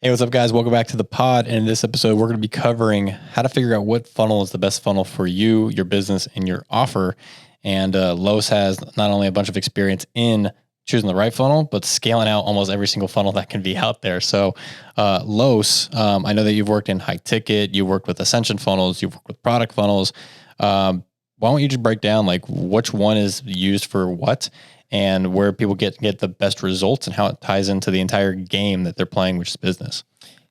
Hey, what's up, guys? Welcome back to the pod. And in this episode, we're going to be covering how to figure out what funnel is the best funnel for you, your business, and your offer. And Los has not only a bunch of experience in choosing the right funnel, but scaling out almost every single funnel that can be out there. So, Los, I know that you've worked in high ticket, you've worked with ascension funnels, you've worked with product funnels. Why don't you just break down like which one is used for what? And where people get the best results and how it ties into the entire game that they're playing, which is business.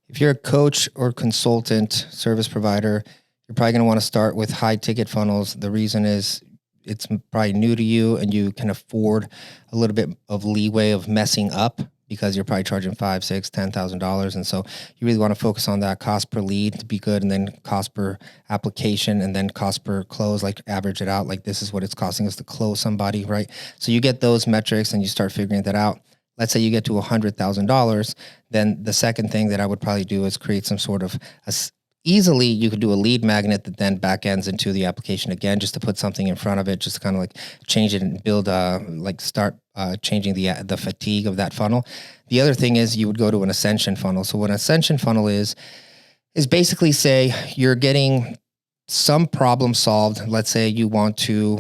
If you're a coach or consultant service provider, you're probably going to want to start with high ticket funnels. The reason is it's probably new to you and you can afford a little bit of leeway of messing up because you're probably charging $5,000, $6,000, $10,000. And so you really want to focus on that cost per lead to be good, and then cost per application, and then cost per close, like average it out. Like this is what it's costing us to close somebody, right? So you get those metrics and you start figuring that out. Let's say you get to $100,000, then the second thing that I would probably do is create some sort of easily you could do a lead magnet that then back ends into the application again, just to put something in front of it, just to kind of like change it and build start changing the fatigue of that funnel. The other thing is you would go to an ascension funnel. So what an ascension funnel is basically say you're getting some problem solved. Let's say you want to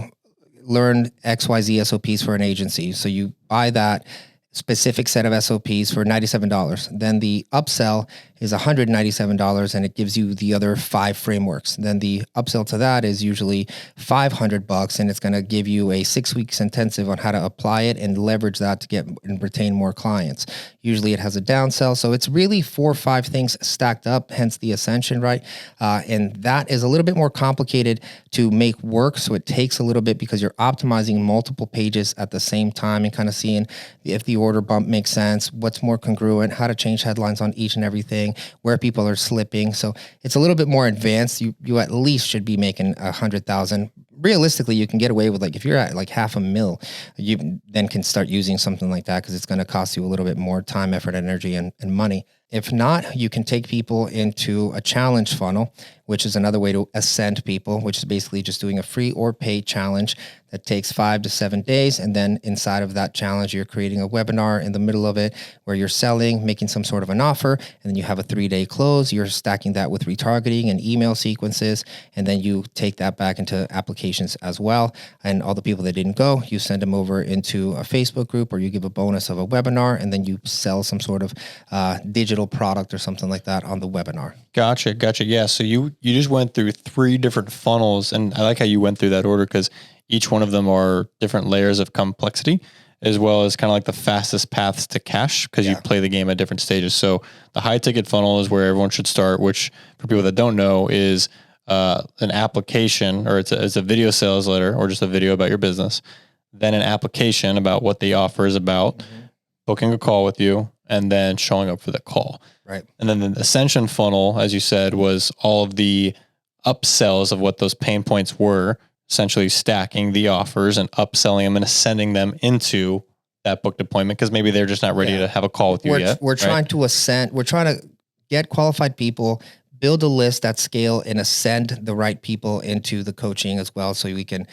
learn XYZ SOPs for an agency. So you buy that specific set of SOPs for $97. Then the upsell is $197, and it gives you the other 5 frameworks. Then the upsell to that is usually $500, and it's going to give you a 6 weeks intensive on how to apply it and leverage that to get and retain more clients. Usually it has a downsell. So it's really 4 or 5 things stacked up, hence the ascension, right? And that is a little bit more complicated to make work. So it takes a little bit because you're optimizing multiple pages at the same time and kind of seeing if the order bump makes sense, what's more congruent, how to change headlines on each and everything, where people are slipping. So it's a little bit more advanced. You at least should be making 100,000. Realistically, you can get away with, like, if you're at like $500,000, you then can start using something like that because it's going to cost you a little bit more time, effort, energy, and money. If not, you can take people into a challenge funnel, which is another way to ascend people, which is basically just doing a free or paid challenge that takes 5 to 7 days. And then inside of that challenge, you're creating a webinar in the middle of it where you're selling, making some sort of an offer, and then you have a 3-day close. You're stacking that with retargeting and email sequences, and then you take that back into applications as well. And all the people that didn't go, you send them over into a Facebook group, or you give a bonus of a webinar, and then you sell some sort of digital product or something like that on the webinar. Gotcha. Yeah. So you just went through 3 different funnels, and I like how you went through that order because each one of them are different layers of complexity, as well as kind of like the fastest paths to cash because you play the game at different stages. So the high ticket funnel is where everyone should start, which for people that don't know is an application, or it's a video sales letter or just a video about your business. Then an application about what the offer is about, booking a call with you, and then showing up for the call. Right. And then the ascension funnel, as you said, was all of the upsells of what those pain points were, essentially stacking the offers and upselling them and ascending them into that booked appointment because maybe they're just not ready to have a call with you yet. We're trying to ascend. We're trying to get qualified people, build a list at scale, and ascend the right people into the coaching as well, so we can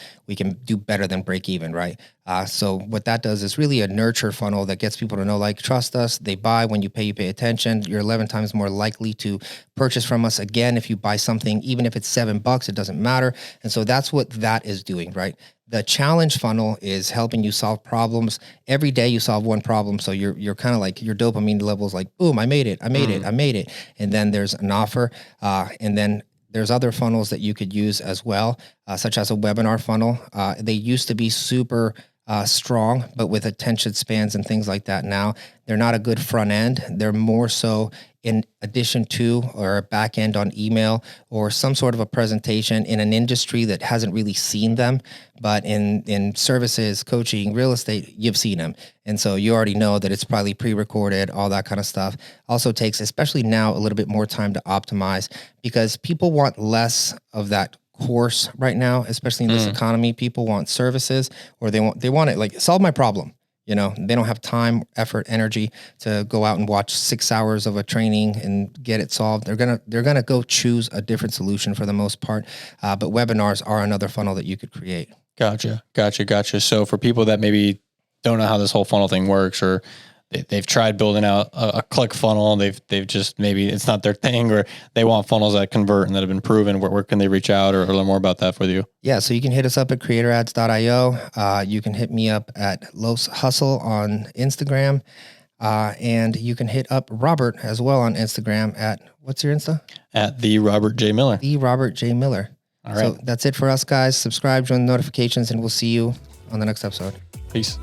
do better than break even, right? So what that does is really a nurture funnel that gets people to know, like, trust us. They buy when you pay attention. You're 11 times more likely to purchase from us again if you buy something, even if it's $7, it doesn't matter. And so that's what that is doing, right? The challenge funnel is helping you solve problems. Every day you solve one problem. So you're kind of like, your dopamine levels like, boom, I made it. And then there's an offer. And then there's other funnels that you could use as well, such as a webinar funnel. They used to be super strong, but with attention spans and things like that now, they're not a good front end. They're more so in addition to, or a back end on email, or some sort of a presentation in an industry that hasn't really seen them. But in services, coaching, real estate, you've seen them. And so you already know that it's probably pre-recorded, all that kind of stuff. Also takes, especially now, a little bit more time to optimize because people want less of that course right now, especially in this economy. People want services, or they want it like, solve my problem. You know, they don't have time, effort, energy to go out and watch 6 hours of a training and get it solved. They're gonna go choose a different solution for the most part. But webinars are another funnel that you could create. Gotcha. So for people that maybe don't know how this whole funnel thing works, or they've tried building out a click funnel. They've just, maybe it's not their thing, or they want funnels that convert and that have been proven. Where can they reach out or learn more about that with you? Yeah, so you can hit us up at creatorads.io. You can hit me up at Los Hustle on Instagram. And you can hit up Robert as well on Instagram at, what's your Insta? At the Robert J. Miller. The Robert J. Miller. All right. So that's it for us, guys. Subscribe, join the notifications, and we'll see you on the next episode. Peace.